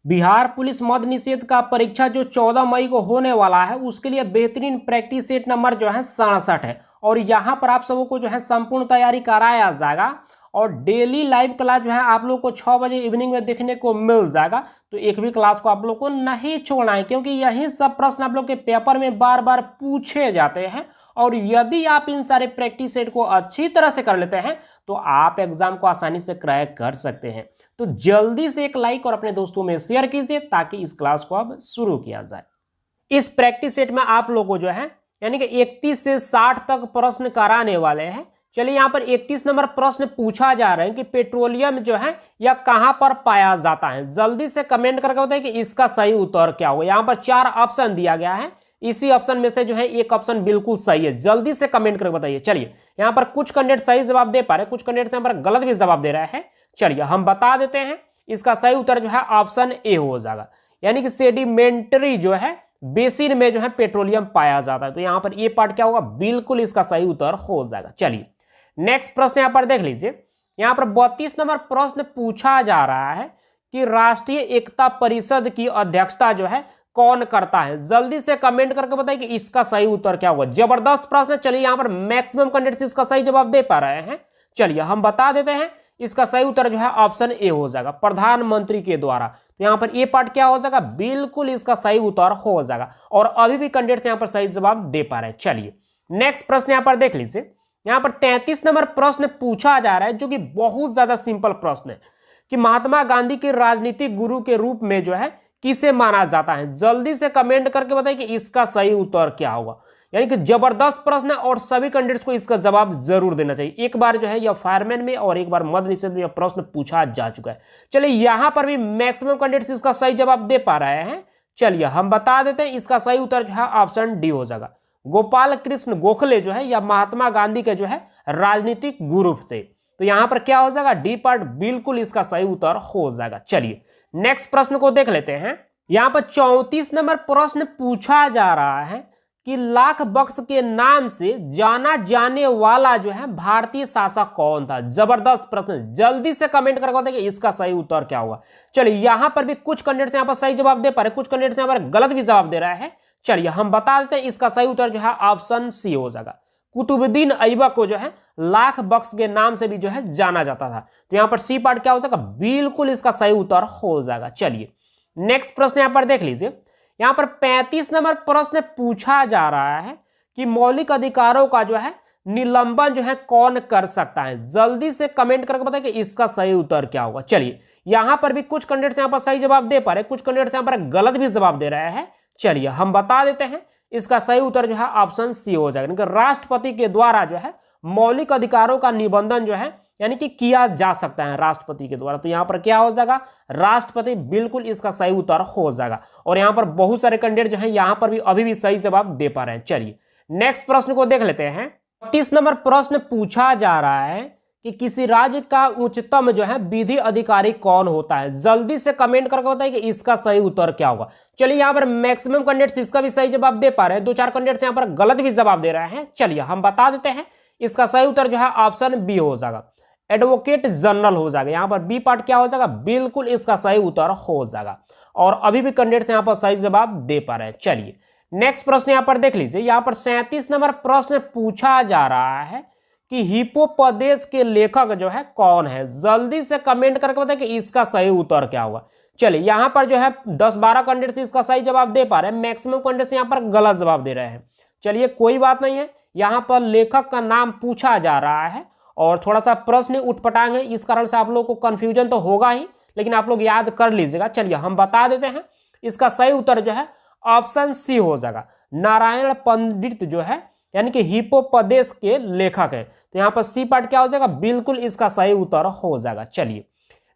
Bihar police मद्य निषेध का परीक्षा जो 14 मई को होने वाला है उसके लिए बेहतरीन प्रैक्टिस सेट नंबर जो है 67 है और यहाँ पर आप सबों को जो है संपूर्ण तैयारी कराया जाएगा और डेली लाइव क्लास जो है आप लोग को 6 बजे इवनिंग में देखने को मिल जाएगा। तो एक भी क्लास को आप लोग को नहीं छोड़ना है क्योंकि यही सब प्रश्न आप लोग के पेपर में बार बार पूछे जाते हैं और यदि आप इन सारे प्रैक्टिस सेट को अच्छी तरह से कर लेते हैं तो आप एग्जाम को आसानी से क्रैक कर सकते हैं। तो जल्दी से एक लाइक और अपने दोस्तों में शेयर कीजिए ताकि इस क्लास को अब शुरू किया जाए। इस प्रैक्टिस सेट में आप लोगों को जो है यानी कि 31 से 60 तक प्रश्न कराने वाले हैं। चलिए यहाँ पर 31 नंबर प्रश्न पूछा जा रहा है कि पेट्रोलियम जो है यह कहां पर पाया जाता है। जल्दी से कमेंट करके बताइए कि इसका सही उत्तर क्या होगा। यहाँ पर 4 ऑप्शन दिया गया है, इसी ऑप्शन में से जो है एक ऑप्शन बिल्कुल सही है। जल्दी से कमेंट करके बताइए। चलिए यहाँ पर कुछ कैंडिडेट सही जवाब दे पा रहे हैं, कुछ कैंडिडेट यहाँ पर गलत भी जवाब दे रहे हैं। चलिए हम बता देते हैं, इसका सही उत्तर जो है ऑप्शन ए हो जाएगा, यानी कि सेडिमेंट्री जो है बेसिन में जो है पेट्रोलियम पाया जाता है। तो यहाँ पर ये पार्ट क्या होगा, बिल्कुल इसका सही उत्तर हो जाएगा। चलिए नेक्स्ट प्रश्न यहाँ पर देख लीजिए। यहाँ पर 32 नंबर प्रश्न पूछा जा रहा है कि राष्ट्रीय एकता परिषद की अध्यक्षता जो है कौन करता है। जल्दी से कमेंट करके बताइए कि इसका सही उत्तर क्या होगा। जबरदस्त प्रश्न। चलिए यहाँ पर मैक्सिमम कैंडिडेट्स इसका सही जवाब दे पा रहे हैं। चलिए हम बता देते हैं, इसका सही उत्तर जो है ऑप्शन ए हो जाएगा, प्रधानमंत्री के द्वारा। तो यहाँ पर ए पार्ट क्या हो जाएगा, बिल्कुल इसका सही उत्तर हो जाएगा और अभी भी कैंडिडेट्स यहाँ पर सही जवाब दे पा रहे हैं। चलिए नेक्स्ट प्रश्न यहाँ पर देख लीजिए। यहाँ पर 33 नंबर प्रश्न पूछा जा रहा है जो कि बहुत ज्यादा सिंपल प्रश्न है कि महात्मा गांधी के राजनीतिक गुरु के रूप में जो है किसे माना जाता है। जल्दी से कमेंट करके बताइए कि इसका सही उत्तर क्या होगा। यानी कि जबरदस्त प्रश्न है और सभी कैंडिडेट्स को इसका जवाब जरूर देना चाहिए। एक बार जो है यह फायरमैन में और एक बार मद्य निषेध में यह प्रश्न पूछा जा चुका है। चलिए यहां पर भी मैक्सिमम कैंडिडेट्स इसका सही जवाब दे पा रहे हैं। चलिए हम बता देते हैं, इसका सही उत्तर जो है ऑप्शन डी हो जाएगा। गोपाल कृष्ण गोखले जो है या महात्मा गांधी के जो है राजनीतिक गुरु थे। तो यहां पर क्या हो जाएगा, डी पार्ट बिल्कुल इसका सही उत्तर हो जाएगा। चलिए नेक्स्ट प्रश्न को देख लेते हैं। यहां पर 34 नंबर प्रश्न पूछा जा रहा है कि लाख बक्स के नाम से जाना जाने वाला जो है भारतीय शासक कौन था। जबरदस्त प्रश्न। जल्दी से कमेंट करके बताइए इसका सही उत्तर क्या होगा। चलिए यहां पर भी कुछ कैंडिडेट्स यहां पर सही जवाब दे पा रहे, कुछ कैंडिडेट्स यहां पर गलत भी जवाब दे रहा है। चलिए हम बता देते हैं, इसका सही उत्तर जो है ऑप्शन सी हो जाएगा। कुतुबुद्दीन ऐबक को जो है लाख बक्स के नाम से भी जो है जाना जाता था। तो यहां पर सी पार्ट क्या हो जाएगा, बिल्कुल इसका सही उत्तर हो जाएगा। चलिए नेक्स्ट प्रश्न यहां पर देख लीजिए। यहां पर 35 नंबर प्रश्न पूछा जा रहा है कि मौलिक अधिकारों का जो है निलंबन जो है कौन कर सकता है। जल्दी से कमेंट करके बताइए कि इसका सही उत्तर क्या होगा। चलिए यहां पर भी कुछ कैंडिडेट्स यहां पर सही जवाब दे पा रहे, कुछ कैंडिडेट्स यहां पर गलत भी जवाब दे रहे हैं। चलिए हम बता देते हैं, इसका सही उत्तर जो है ऑप्शन सी हो जाएगा। राष्ट्रपति के द्वारा जो है मौलिक अधिकारों का निबंधन जो है यानी कि किया जा सकता है राष्ट्रपति के द्वारा। तो यहां पर क्या हो जाएगा, राष्ट्रपति, बिल्कुल इसका सही उत्तर हो जाएगा। और यहां पर बहुत सारे कैंडिडेट जो है यहां पर भी अभी भी सही जवाब दे पा रहे हैं। चलिए नेक्स्ट प्रश्न को देख लेते हैं। 30 नंबर प्रश्न पूछा जा रहा है कि किसी राज्य का उच्चतम जो है विधि अधिकारी कौन होता है। जल्दी से कमेंट करके बताइए कि इसका सही उत्तर क्या होगा। चलिए यहां पर मैक्सिमम कैंडिडेट्स इसका भी सही जवाब दे पा रहे हैं, 2-4 कैंडिडेट्स यहां पर गलत भी जवाब दे रहे हैं। चलिए हम बता देते हैं, इसका सही उत्तर जो है ऑप्शन बी हो जाएगा, एडवोकेट जनरल हो जाएगा। यहां पर बी पार्ट क्या हो जाएगा, बिल्कुल इसका सही उत्तर हो जाएगा और अभी भी कैंडिडेट्स यहां पर सही जवाब दे पा रहे हैं। चलिए नेक्स्ट प्रश्न यहां पर देख लीजिए। यहां पर 37 नंबर प्रश्न पूछा जा रहा है कि हिप्पोपदेश के लेखक जो है कौन है। जल्दी से कमेंट करके बताइए कि इसका सही उत्तर क्या होगा। चलिए यहां पर जो है 10-12 कैंडिडेट्स इसका सही जवाब दे पा रहे हैं, मैक्सिमम कैंडिडेट्स यहां पर गलत जवाब दे रहे हैं। चलिए कोई बात नहीं है, यहां पर लेखक का नाम पूछा जा रहा है और थोड़ा सा प्रश्न उठपटांग है, इस कारण से आप लोग को कंफ्यूजन तो होगा ही, लेकिन आप लोग याद कर लीजिएगा। चलिए हम बता देते हैं, इसका सही उत्तर जो है ऑप्शन सी हो जाएगा, नारायण पंडित जो है यानी कि हिप्पोपदेश के लेखक है। तो यहां पर सी पार्ट क्या हो जाएगा, बिल्कुल इसका सही उत्तर हो जाएगा। चलिए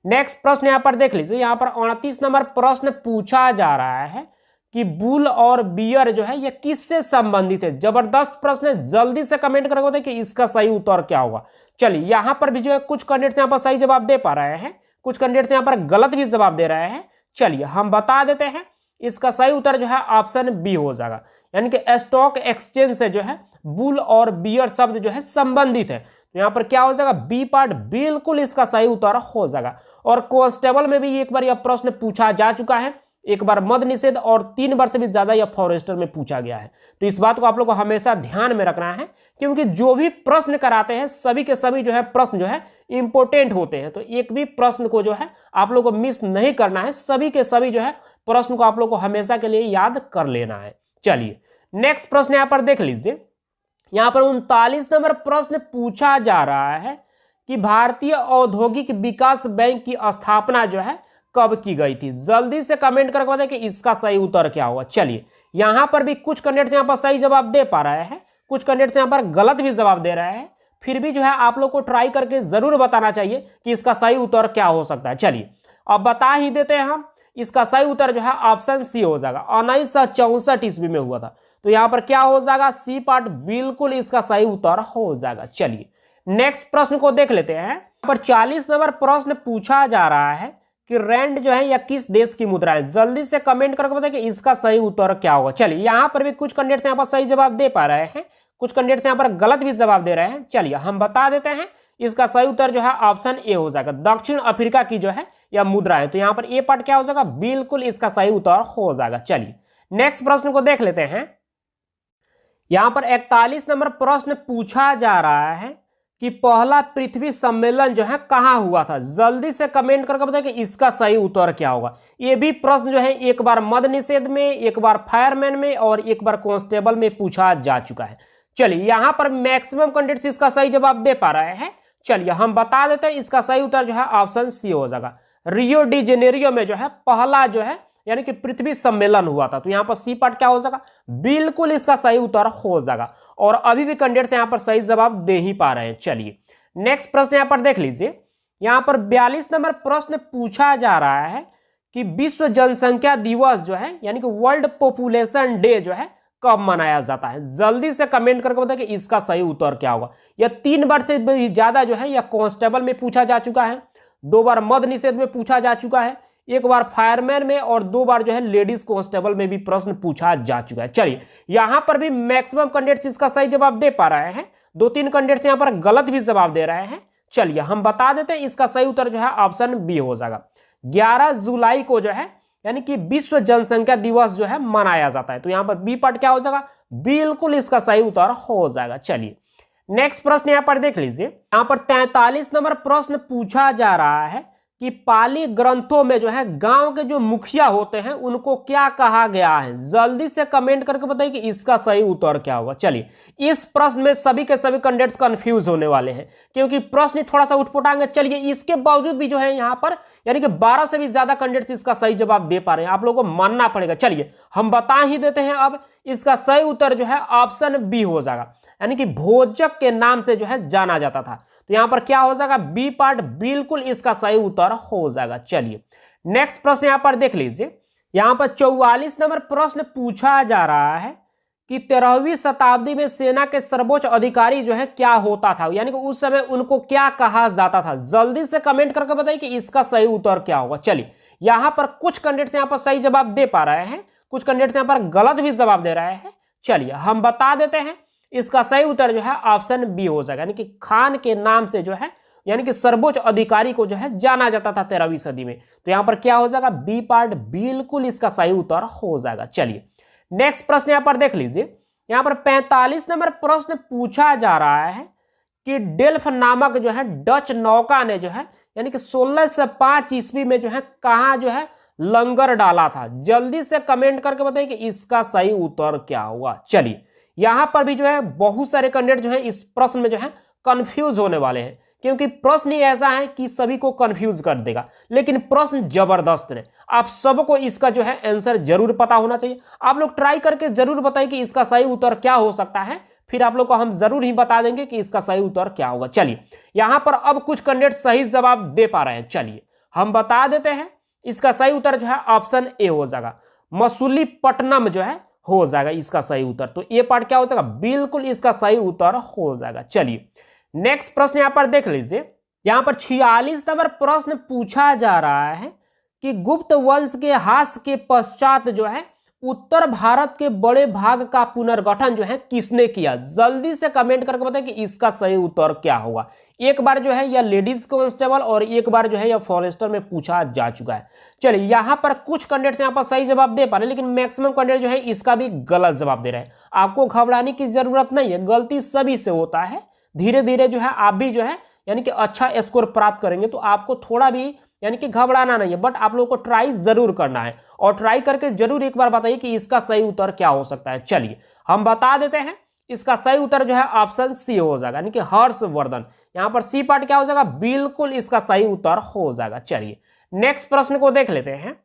नेक्स्ट प्रश्न यहां पर देख लीजिए। यहां पर 29 नंबर प्रश्न पूछा जा रहा है कि बुल और बियर जो है ये किससे संबंधित है। जबरदस्त प्रश्न है, जल्दी से कमेंट करके बताइए कि इसका सही उत्तर क्या होगा। चलिए यहां पर भी जो है कुछ कैंडिडेट्स यहां पर सही जवाब दे पा रहे हैं, कुछ कैंडिडेट्स यहां पर गलत भी जवाब दे रहे हैं। चलिए हम बता देते हैं, इसका सही उत्तर जो है ऑप्शन बी हो जाएगा, यानी कि स्टॉक एक्सचेंज से जो है बुल और बियर शब्द जो है संबंधित है। तो यहाँ पर क्या हो जाएगा, बी पार्ट बिल्कुल इसका सही उत्तर हो जाएगा। और कांस्टेबल में भी एक बार यह प्रश्न पूछा जा चुका है, एक बार मद निषेध, और 3 बार से भी ज्यादा यह फॉरेस्टर में पूछा गया है। तो इस बात को आप लोग को हमेशा ध्यान में रखना है, क्योंकि जो भी प्रश्न कराते हैं सभी के सभी जो है प्रश्न जो है इंपॉर्टेंट होते हैं। तो एक भी प्रश्न को जो है आप लोग को मिस नहीं करना है, सभी के सभी जो है प्रश्न को आप लोग को हमेशा के लिए याद कर लेना है। चलिए नेक्स्ट प्रश्न यहाँ पर देख लीजिए। यहाँ पर 39 नंबर प्रश्न पूछा जा रहा है कि भारतीय औद्योगिक विकास बैंक की स्थापना जो है कब की गई थी। जल्दी से कमेंट करके बताएं कि इसका सही उत्तर क्या होगा। चलिए यहां पर भी कुछ कैंडिडेट्स यहां पर सही जवाब दे पा रहे हैं, कुछ कैंडिडेट्स यहां पर गलत भी जवाब दे रहे हैं। फिर भी जो है आप लोग को ट्राई करके जरूर बताना चाहिए कि इसका सही उत्तर क्या हो सकता है। चलिए अब बता ही देते हैं हम, इसका सही उत्तर जो है ऑप्शन सी हो जाएगा। 1964 ईस्वी में हुआ था। तो यहां पर क्या हो जाएगा, सी पार्ट बिल्कुल इसका सही उत्तर हो जाएगा। चलिए नेक्स्ट प्रश्न को देख लेते हैं। यहाँ पर 40 नंबर प्रश्न पूछा जा रहा है कि रैंड जो है या किस देश की मुद्रा है। जल्दी से कमेंट करके बताएं कि इसका सही उत्तर क्या होगा। चलिए यहां पर भी कुछ कैंडिडेट्स यहां पर सही जवाब दे पा रहे हैं, कुछ कैंडिडेट्स यहां पर गलत भी जवाब दे रहे हैं। चलिए हम बता देते हैं, इसका सही उत्तर जो है ऑप्शन ए हो जाएगा। दक्षिण अफ्रीका की जो है या मुद्रा है। तो यहां पर ए पार्ट क्या हो जाएगा, बिल्कुल इसका सही उत्तर हो जाएगा। चलिए नेक्स्ट प्रश्न को देख लेते हैं। यहां पर 41 नंबर प्रश्न पूछा जा रहा है कि पहला पृथ्वी सम्मेलन जो है कहां हुआ था। जल्दी से कमेंट करके बताएं कि इसका सही उत्तर क्या होगा। ये भी प्रश्न जो है एक बार मद निषेध में, एक बार फायरमैन में और एक बार कांस्टेबल में पूछा जा चुका है। चलिए यहां पर मैक्सिमम कैंडिडेट्स इसका सही जवाब दे पा रहे हैं। चलिए हम बता देते हैं, इसका सही उत्तर जो है ऑप्शन सी हो जाएगा। रियो डी जेनेरियो में जो है पहला जो है यानी कि पृथ्वी सम्मेलन हुआ था। तो यहां पर सी पार्ट क्या हो जाएगा, बिल्कुल इसका सही उत्तर हो जाएगा। और अभी भी कैंडिडेट्स यहां पर सही जवाब दे ही पा रहे हैं। चलिए नेक्स्ट प्रश्न यहां पर देख लीजिए। यहां पर 42 नंबर प्रश्न पूछा जा रहा है कि विश्व जनसंख्या दिवस जो है यानी कि वर्ल्ड पॉपुलेशन डे जो है कब मनाया जाता है। जल्दी से कमेंट करके बताएं कि इसका सही उत्तर क्या होगा। यह 3 बार से भी ज्यादा जो है यह कांस्टेबल में पूछा जा चुका है, 2 बार मद निषेध में पूछा जा चुका है, 1 बार फायरमैन में और 2 बार जो है लेडीज कांस्टेबल में भी प्रश्न पूछा जा चुका है। चलिए यहां पर भी मैक्सिमम कैंडिडेट्स इसका सही जवाब दे पा रहे हैं, 2-3 कैंडिडेट्स यहां पर गलत भी जवाब दे रहे हैं। चलिए हम बता देते हैं, इसका सही उत्तर जो है ऑप्शन बी हो जाएगा। 11 जुलाई को जो है यानी कि विश्व जनसंख्या दिवस जो है मनाया जाता है। तो यहां पर बी पार्ट क्या हो जाएगा, बिल्कुल इसका सही उत्तर हो जाएगा। चलिए नेक्स्ट प्रश्न यहां पर देख लीजिए। यहां पर 43 नंबर प्रश्न पूछा जा रहा है कि पाली ग्रंथों में जो है गांव के जो मुखिया होते हैं उनको क्या कहा गया है। जल्दी से कमेंट करके बताइए कि इसका सही उत्तर क्या होगा। चलिए इस प्रश्न में सभी के सभी कैंडिडेट्स कंफ्यूज होने वाले हैं, क्योंकि प्रश्न थोड़ा सा उठपटांगे। चलिए इसके बावजूद भी जो है यहाँ पर यानी कि 12 से भी ज्यादा कैंडिडेट्स इसका सही जवाब दे पा रहे हैं, आप लोगों को मानना पड़ेगा। चलिए हम बता ही देते हैं, अब इसका सही उत्तर जो है ऑप्शन बी हो जाएगा, यानी कि भोजक के नाम से जो है जाना जाता था। तो यहां पर क्या हो जाएगा, बी पार्ट बिल्कुल इसका सही उत्तर हो जाएगा। चलिए नेक्स्ट प्रश्न यहां पर देख लीजिए। यहां पर 44 नंबर प्रश्न पूछा जा रहा है कि 13वीं शताब्दी में सेना के सर्वोच्च अधिकारी जो है क्या होता था, यानी कि उस समय उनको क्या कहा जाता था। जल्दी से कमेंट करके बताइए कि इसका सही उत्तर क्या होगा। चलिए यहां पर कुछ कैंडिडेट्स यहां पर सही जवाब दे पा रहे हैं, कुछ कैंडिडेट्स यहां पर गलत भी जवाब दे रहे हैं। चलिए हम बता देते हैं, इसका सही उत्तर जो है ऑप्शन बी हो जाएगा, यानी कि खान के नाम से जो है यानी कि सर्वोच्च अधिकारी को जो है जाना जाता था 13वीं सदी में। तो यहां पर क्या हो जाएगा, बी पार्ट बिल्कुल इसका सही उत्तर हो जाएगा। चलिए नेक्स्ट प्रश्न यहां पर देख लीजिए। यहां पर 45 नंबर प्रश्न पूछा जा रहा है कि डेल्फ नामक जो है डच नौका ने जो है यानी कि 1605 ईस्वी में जो है कहां जो है लंगर डाला था। जल्दी से कमेंट करके बताइए कि इसका सही उत्तर क्या होगा। चलिए यहां पर भी जो है बहुत सारे कैंडिडेट जो है इस प्रश्न में जो है कंफ्यूज होने वाले हैं, क्योंकि प्रश्न ही ऐसा है कि सभी को कंफ्यूज कर देगा, लेकिन प्रश्न जबरदस्त है। आप सबको इसका जो है आंसर जरूर पता होना चाहिए। आप लोग ट्राई करके जरूर बताइए कि इसका सही उत्तर क्या हो सकता है, फिर आप लोग को हम जरूर ही बता देंगे कि इसका सही उत्तर क्या होगा। चलिए यहां पर अब कुछ कैंडिडेट सही जवाब दे पा रहे हैं। चलिए हम बता देते हैं, इसका सही उत्तर जो है ऑप्शन ए हो जाएगा, मसूलीपट्टनम जो है हो जाएगा इसका सही उत्तर। तो ये पार्ट क्या हो जाएगा, बिल्कुल इसका सही उत्तर हो जाएगा। चलिए नेक्स्ट प्रश्न यहां पर देख लीजिए। यहां पर 46 नंबर प्रश्न पूछा जा रहा है कि गुप्त वंश के ह्रास के पश्चात जो है उत्तर भारत के बड़े भाग का पुनर्गठन जो है किसने किया? जल्दी से कमेंट करके बताएं कि इसका सही उत्तर क्या होगा। एक बार जो है यह लेडीज कांस्टेबल और एक बार जो है यह फॉरेस्टर में पूछा जा चुका है। चलिए यहाँ पर कुछ कैंडिडेट्स यहाँ पर सही जवाब दे पा रहे हैं, लेकिन मैक्सिमम कैंडिडेट जो है इसका भी गलत जवाब दे रहे हैं। आपको घबराने की जरूरत नहीं है, गलती सभी से होता है। धीरे धीरे जो है आप भी जो है यानी कि अच्छा स्कोर प्राप्त करेंगे, तो आपको थोड़ा भी यानी कि घबराना नहीं है, बट आप लोगों को ट्राई जरूर करना है और ट्राई करके जरूर एक बार बताइए कि इसका सही उत्तर क्या हो सकता है। चलिए हम बता देते हैं, इसका सही उत्तर जो है ऑप्शन सी हो जाएगा, यानी कि हर्षवर्धन। यहां पर सी पार्ट क्या हो जाएगा? बिल्कुल इसका सही उत्तर हो जाएगा। चलिए नेक्स्ट प्रश्न को देख लेते हैं।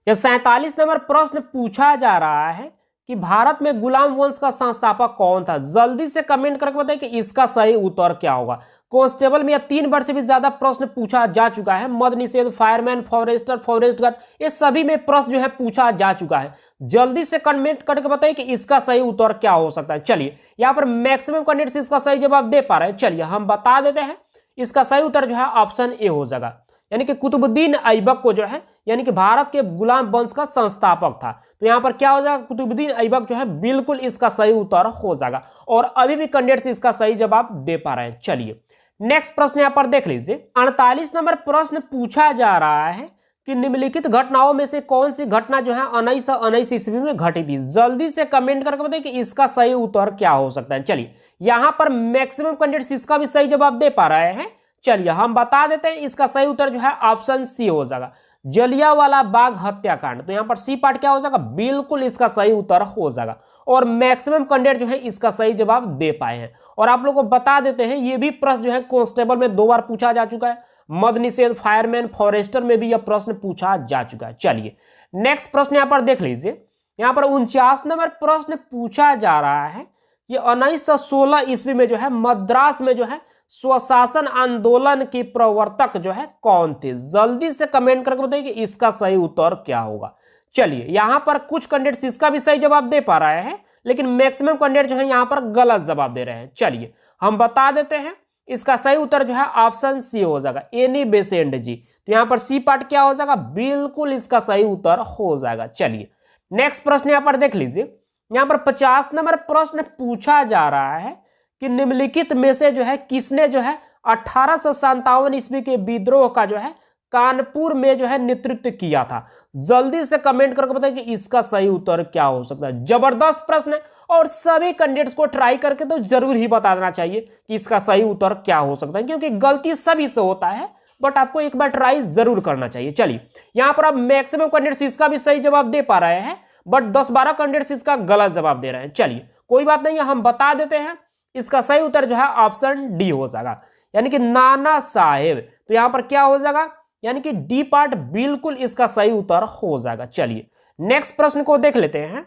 यह 47 नंबर प्रश्न पूछा जा रहा है कि भारत में गुलाम वंश का संस्थापक कौन था? जल्दी से कमेंट करके बताइए कि इसका सही उत्तर क्या होगा। कांस्टेबल में यह 3 बार से भी ज्यादा प्रश्न पूछा जा चुका है। मद निषेध, फायरमैन, फॉरेस्टर, फॉरेस्ट गार्ड, ये सभी में प्रश्न जो है पूछा जा चुका है। जल्दी से कमेंट करके बताइए कि इसका सही उत्तर क्या हो सकता है। चलिए यहाँ पर मैक्सिमम कैंडिडेट्स इसका सही जवाब दे पा रहे हैं। चलिए हम बता देते हैं, इसका सही उत्तर जो है ऑप्शन ए हो जाएगा, यानी कि कुतुबुद्दीन ऐबक को जो है यानी कि भारत के गुलाम वंश का संस्थापक था। तो यहाँ पर क्या हो जाएगा? कुतुबुद्दीन ऐबक जो है बिल्कुल इसका सही उत्तर हो जाएगा और अभी भी कैंडिडेट्स इसका सही जवाब दे पा रहे हैं। चलिए नेक्स्ट प्रश्न यहाँ पर देख लीजिए। 48 नंबर प्रश्न पूछा जा रहा है कि निम्नलिखित घटनाओं में से कौन सी घटना जो है 1919 ईस्वी में घटी थी? जल्दी से कमेंट करके बताइए कि इसका सही उत्तर क्या हो सकता है। चलिए यहाँ पर मैक्सिमम कैंडिडेट्स इसका भी सही जवाब दे पा रहे हैं। चलिए हम बता देते हैं, इसका सही उत्तर जो है ऑप्शन सी हो जाएगा, जलियांवाला बाग हत्याकांड। तो यहाँ पर सी पार्ट क्या हो जाएगा? बिल्कुल इसका सही उत्तर हो जाएगा और मैक्सिमम कैंडिडेट जो है इसका सही जवाब दे पाए हैं। और आप लोगों को बता देते हैं, ये भी प्रश्न जो है कांस्टेबल में 2 बार पूछा जा चुका है। मद निषेध, फायरमैन, फॉरेस्टर में भी यह प्रश्न पूछा जा चुका है। चलिए नेक्स्ट प्रश्न यहाँ पर देख लीजिए। यहाँ पर 49 नंबर प्रश्न पूछा जा रहा है कि 1916 ईस्वी में जो है मद्रास में जो है स्वशासन आंदोलन के प्रवर्तक जो है कौन थे? जल्दी से कमेंट करके बताइए कि इसका सही उत्तर क्या होगा। चलिए यहां पर कुछ कैंडिडेट्स इसका भी सही जवाब दे पा रहे हैं, लेकिन मैक्सिमम कैंडिडेट जो है यहां पर गलत जवाब दे रहे हैं। चलिए हम बता देते हैं, इसका सही उत्तर जो है ऑप्शन सी हो जाएगा, एनी बेसेंट जी। तो यहां पर सी पार्ट क्या हो जाएगा? बिल्कुल इसका सही उत्तर हो जाएगा। चलिए नेक्स्ट प्रश्न यहां पर देख लीजिए। यहां पर 50 नंबर प्रश्न पूछा जा रहा है कि निम्नलिखित में से जो है किसने जो है 1857 ईस्वी के विद्रोह का जो है कानपुर में जो है नेतृत्व किया था? जल्दी से कमेंट करके बताइए कि इसका सही उत्तर क्या हो सकता है। जबरदस्त प्रश्न है और सभी कैंडिडेट्स को ट्राई करके तो जरूर ही बता देना चाहिए कि इसका सही उत्तर क्या हो सकता है, क्योंकि गलती सभी से होता है, बट आपको एक बार ट्राई जरूर करना चाहिए। चलिए यहां पर आप मैक्सिमम कैंडिडेट्स इसका भी सही जवाब दे पा रहे हैं, बट 10-12 कैंडिडेट्स इसका गलत जवाब दे रहे हैं। चलिए कोई बात नहीं है, हम बता देते हैं, इसका सही उत्तर जो है ऑप्शन डी हो जाएगा, यानी कि नाना साहेब। तो यहां पर क्या हो जाएगा? यानी कि डी पार्ट बिल्कुल इसका सही उत्तर हो जाएगा। चलिए नेक्स्ट प्रश्न को देख लेते हैं।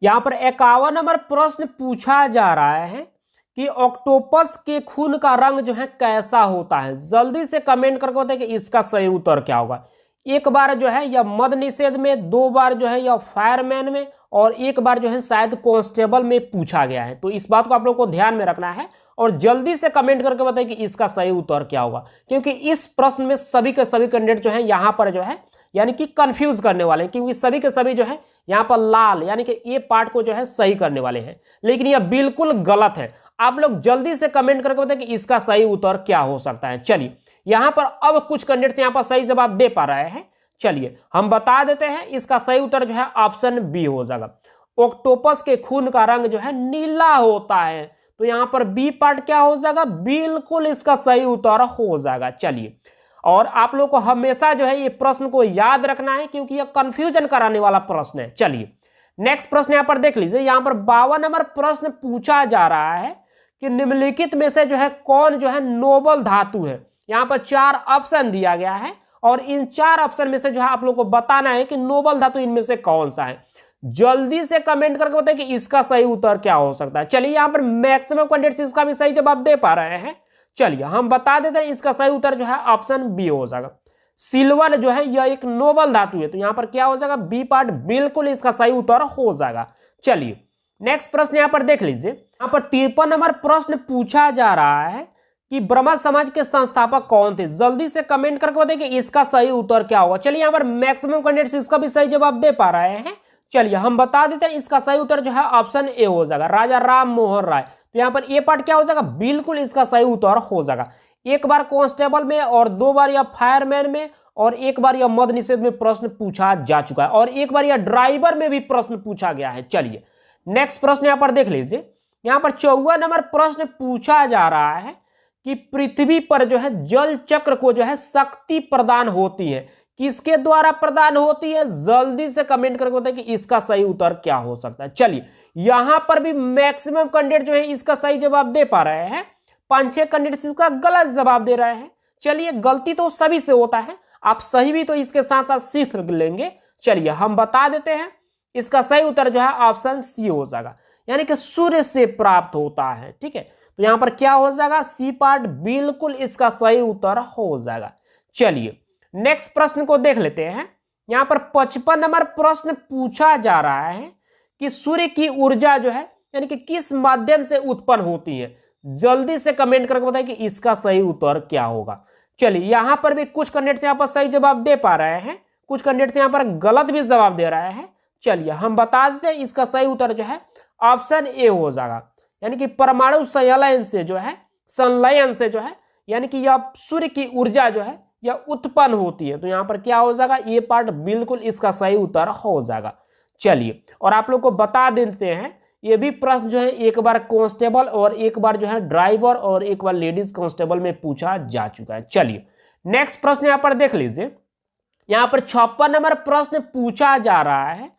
यहां पर 51 नंबर प्रश्न पूछा जा रहा है कि ऑक्टोपस के खून का रंग जो है कैसा होता है? जल्दी से कमेंट करके बताइए कि इसका सही उत्तर क्या होगा। एक बार जो है या मद निषेध में, 2 बार जो है या फायरमैन में, और 1 बार जो है शायद कांस्टेबल में पूछा गया है। तो इस बात को आप लोगों को ध्यान में रखना है और जल्दी से कमेंट करके बताइए कि इसका सही उत्तर क्या होगा, क्योंकि इस प्रश्न में सभी के सभी कैंडिडेट जो है यहाँ पर जो है यानी कि कंफ्यूज करने वाले हैं, क्योंकि सभी के सभी जो है यहाँ पर लाल यानी कि ए पार्ट को जो है सही करने वाले हैं, लेकिन यह बिल्कुल गलत है। आप लोग जल्दी से कमेंट करके बताइए कि इसका सही उत्तर क्या हो सकता है। चलिए यहां पर अब कुछ कैंडिडेट्स यहां पर सही जवाब दे पा रहे हैं। चलिए हम बता देते हैं, इसका सही उत्तर जो है ऑप्शन बी हो जाएगा, ऑक्टोपस के खून का रंग जो है नीला होता है। तो यहां पर बी पार्ट क्या हो जाएगा? बिल्कुल इसका सही उत्तर हो जाएगा। चलिए और आप लोग को हमेशा जो है ये प्रश्न को याद रखना है, क्योंकि यह कंफ्यूजन कराने वाला प्रश्न है। चलिए नेक्स्ट प्रश्न यहां पर देख लीजिए। यहां पर 52 नंबर प्रश्न पूछा जा रहा है कि निम्नलिखित में से जो है कौन जो है नोबल धातु है? यहां पर 4 ऑप्शन दिया गया है और इन 4 ऑप्शन में से जो है आप लोग को बताना है कि नोबल धातु इनमें से कौन सा है। जल्दी से कमेंट करके बताइए कि इसका सही उत्तर क्या हो सकता है। चलिए यहां पर मैक्सिमम कैंडिडेट्स इसका भी सही जवाब दे पा रहे हैं। चलिए हम बता देते हैं, इसका सही उत्तर जो है ऑप्शन बी हो जाएगा, सिल्वर जो है यह एक नोबल धातु है। तो यहां पर क्या हो जाएगा? बी पार्ट बिल्कुल इसका सही उत्तर हो जाएगा। चलिए नेक्स्ट प्रश्न यहां पर देख लीजिए। यहां पर 53 नंबर प्रश्न पूछा जा रहा है कि ब्रह्म समाज के संस्थापक कौन थे? जल्दी से कमेंट करके बताइए कि इसका सही उत्तर क्या होगा। चलिए यहाँ पर मैक्सिमम कैंडिडेट्स इसका भी सही जवाब दे पा रहे हैं। चलिए हम बता देते हैं, इसका सही उत्तर जो है ऑप्शन ए हो जाएगा, राजा राम मोहन राय। तो यहाँ पर ए पार्ट क्या हो जाएगा? बिल्कुल इसका सही उत्तर हो जाएगा। एक बार कांस्टेबल में और 2 बार यह फायरमैन में और 1 बार यह मद निषेध में प्रश्न पूछा जा चुका है और 1 बार यह ड्राइवर में भी प्रश्न पूछा गया है। चलिए नेक्स्ट प्रश्न यहां पर देख लीजिए। यहां पर 14 नंबर प्रश्न पूछा जा रहा है कि पृथ्वी पर जो है जल चक्र को जो है शक्ति प्रदान होती है, किसके द्वारा प्रदान होती है? जल्दी से कमेंट करके बताइए कि इसका सही उत्तर क्या हो सकता है। चलिए यहां पर भी मैक्सिमम कैंडिडेट जो है इसका सही जवाब दे पा रहे हैं, 5-6 कैंडिडेट इसका गलत जवाब दे रहे हैं। चलिए गलती तो सभी से होता है, आप सही भी तो इसके साथ साथ सीख लेंगे। चलिए हम बता देते हैं, इसका सही उत्तर जो है ऑप्शन सी हो जाएगा, यानी कि सूर्य से प्राप्त होता है। ठीक है, तो यहां पर क्या हो जाएगा? सी पार्ट बिल्कुल इसका सही उत्तर हो जाएगा। चलिए नेक्स्ट प्रश्न को देख लेते हैं। यहां पर 55 नंबर प्रश्न पूछा जा रहा है कि सूर्य की ऊर्जा जो है यानी कि किस माध्यम से उत्पन्न होती है? जल्दी से कमेंट करके बताइए कि इसका सही उत्तर क्या होगा। चलिए यहां पर भी कुछ कैंडिडेट्स यहां पर सही जवाब दे पा रहे हैं, कुछ कैंडिडेट्स यहां पर गलत भी जवाब दे रहे हैं। चलिए हम बता देते हैं, इसका सही उत्तर जो है ऑप्शन ए हो जाएगा, यानी कि परमाणु संलयन से जो है यानी कि यह सूर्य की ऊर्जा जो है यह उत्पन्न होती है। तो यहां पर क्या हो जाएगा? ये पार्ट बिल्कुल इसका सही उत्तर हो जाएगा। चलिए और आप लोग को बता देते हैं, ये भी प्रश्न जो है 1 बार कांस्टेबल और 1 बार जो है ड्राइवर और 1 बार लेडीज कांस्टेबल में पूछा जा चुका है। चलिए नेक्स्ट प्रश्न यहां पर देख लीजिए। यहां पर 56 नंबर प्रश्न पूछा जा रहा है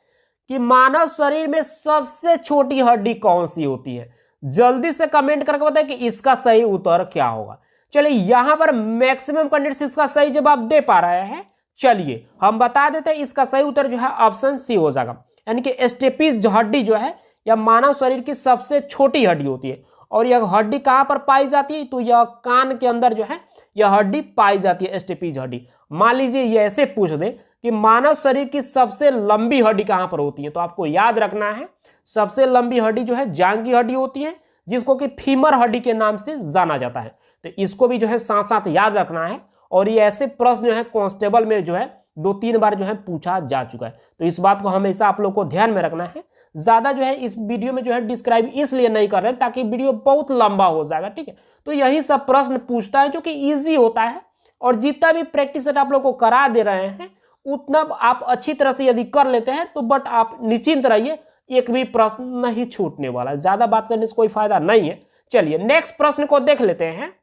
कि मानव शरीर में सबसे छोटी हड्डी कौन सी होती है? जल्दी से कमेंट करके बताएं कि इसका सही उत्तर क्या होगा। चलिए यहां पर मैक्सिमम कैंडिडेट्स इसका सही जवाब दे पा रहे हैं। चलिए हम बता देते हैं, इसका सही उत्तर जो है ऑप्शन सी हो जाएगा, यानी कि स्टेपीज हड्डी जो है यह मानव शरीर की सबसे छोटी हड्डी होती है। और यह हड्डी कहां पर पाई जाती है? तो यह कान के अंदर जो है यह हड्डी पाई जाती है, स्टेपीज हड्डी। मान लीजिए ये ऐसे पूछ दे कि मानव शरीर की सबसे लंबी हड्डी कहां पर होती है, तो आपको याद रखना है सबसे लंबी हड्डी जो है जांघ की हड्डी होती है, जिसको कि फीमर हड्डी के नाम से जाना जाता है। तो इसको भी जो है साथ साथ याद रखना है। और ये ऐसे प्रश्न जो है कांस्टेबल में जो है 2-3 बार जो है पूछा जा चुका है, तो इस बात को हमेशा आप लोग को ध्यान में रखना है। ज्यादा जो है इस वीडियो में जो है डिस्क्राइब इसलिए नहीं कर रहे हैं ताकि वीडियो बहुत लंबा हो जाएगा। ठीक है, तो यही सब प्रश्न पूछता है जो कि इजी होता है, और जितना भी प्रैक्टिस सेट आप लोग को करा दे रहे हैं उतना आप अच्छी तरह से यदि कर लेते हैं तो बट आप निश्चिंत रहिए, एक भी प्रश्न नहीं छूटने वाला। ज्यादा बात करने से कोई फायदा नहीं है। चलिए नेक्स्ट प्रश्न को देख लेते हैं।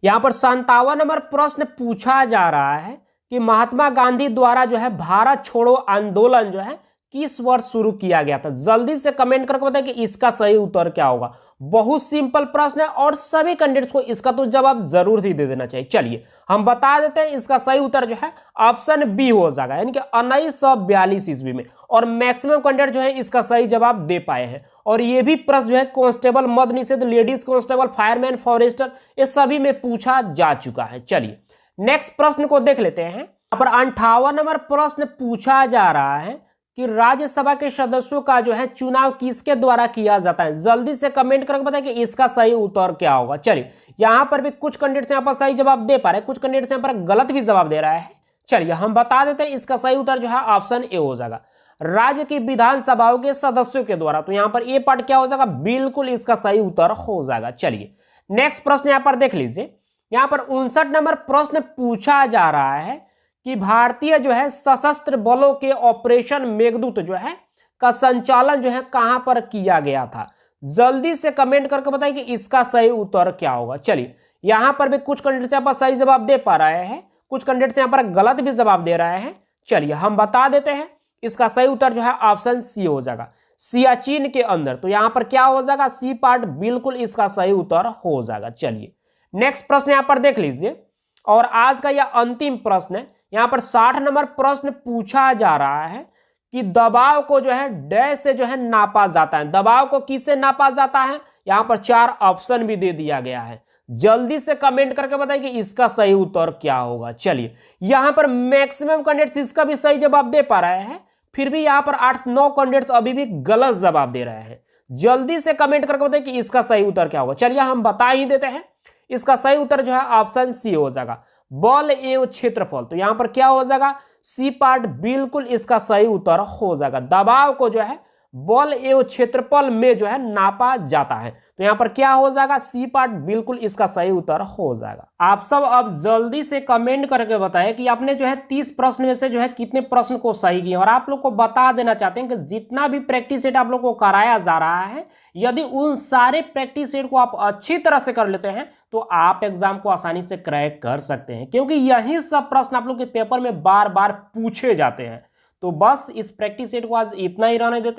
यहां पर 57 नंबर प्रश्न पूछा जा रहा है कि महात्मा गांधी द्वारा जो है भारत छोड़ो आंदोलन जो है किस वर्ष शुरू किया गया था? जल्दी से कमेंट करके बताएं कि इसका सही उत्तर क्या होगा। बहुत सिंपल प्रश्न है और सभी कैंडिडेट्स को इसका तो जवाब जरूर ही दे देना चाहिए। चलिए हम बता देते हैं, इसका सही उत्तर जो है ऑप्शन बी हो जाएगा, यानी कि 1942 ईस्वी में। और मैक्सिमम कैंडिडेट जो है इसका सही जवाब दे पाए हैं। और ये भी प्रश्न जो है कांस्टेबल, मद निषेध, लेडीज कांस्टेबल, फायरमैन, फॉरेस्टर, ये सभी में पूछा जा चुका है। चलिए नेक्स्ट प्रश्न को देख लेते हैं। यहाँ पर 58 नंबर प्रश्न पूछा जा रहा है कि राज्यसभा के सदस्यों का जो है चुनाव किसके द्वारा किया जाता है? जल्दी से कमेंट करके बताएं कि इसका सही उत्तर क्या होगा। चलिए यहां पर भी कुछ कैंडिडेट्स यहां पर सही जवाब दे पा रहे हैं, कुछ कैंडिडेट्स यहां पर गलत भी जवाब दे रहा है। चलिए हम बता देते हैं, इसका सही उत्तर जो है ऑप्शन ए हो जाएगा, राज्य की विधानसभाओं के सदस्यों के द्वारा। तो यहां पर ए पार्ट क्या हो जाएगा? बिल्कुल इसका सही उत्तर हो जाएगा। चलिए नेक्स्ट प्रश्न यहां पर देख लीजिए। यहां पर 59 नंबर प्रश्न पूछा जा रहा है कि भारतीय जो है सशस्त्र बलों के ऑपरेशन मेघदूत जो है का संचालन जो है कहां पर किया गया था? जल्दी से कमेंट करके बताइए कि इसका सही उत्तर क्या होगा। चलिए यहां पर भी कुछ कैंडिडेट्स यहां पर सही जवाब दे पा रहे हैं, कुछ कैंडिडेट्स यहां पर गलत भी जवाब दे रहे हैं। चलिए हम बता देते हैं, इसका सही उत्तर जो है ऑप्शन सी हो जाएगा, सियाचिन के अंदर। तो यहां पर क्या हो जाएगा? सी पार्ट बिल्कुल इसका सही उत्तर हो जाएगा। चलिए नेक्स्ट प्रश्न यहां पर देख लीजिए, और आज का यह अंतिम प्रश्न है। यहां पर 60 नंबर प्रश्न पूछा जा रहा है कि दबाव को जो है डैश से जो है नापा जाता है। दबाव को किससे नापा जाता है? यहां पर 4 ऑप्शन भी दे दिया गया है। जल्दी से कमेंट करके बताइए कि इसका सही उत्तर क्या होगा। चलिए यहां पर मैक्सिमम कैंडिडेट्स इसका भी सही जवाब दे पा रहे हैं, फिर भी यहां पर 8-9 कैंडिडेट्स अभी भी गलत जवाब दे रहे हैं। जल्दी से कमेंट करके बताइए कि इसका सही उत्तर क्या होगा। चलिए हम बता ही देते हैं, इसका सही उत्तर जो है ऑप्शन सी हो जाएगा, बल एवं क्षेत्रफल। तो यहां पर क्या हो जाएगा, सी पार्ट बिल्कुल इसका सही उत्तर हो जाएगा। दबाव को जो है बल एवं क्षेत्रफल में जो है नापा जाता है। तो यहां पर क्या हो जाएगा, सी पार्ट बिल्कुल इसका सही उत्तर हो जाएगा। आप सब अब जल्दी से कमेंट करके बताएं कि आपने जो है 30 प्रश्न में से जो है कितने प्रश्न को सही किए। और आप लोग को बता देना चाहते हैं कि जितना भी प्रैक्टिस सेट आप लोग को कराया जा रहा है, यदि उन सारे प्रैक्टिस सेट को आप अच्छी तरह से कर लेते हैं तो आप एग्जाम को आसानी से क्रैक कर सकते हैं, क्योंकि यही सब प्रश्न आप लोग के पेपर में बार बार पूछे जाते हैं। तो बस इस प्रैक्टिस सेट को आज इतना ही रहने देते हैं।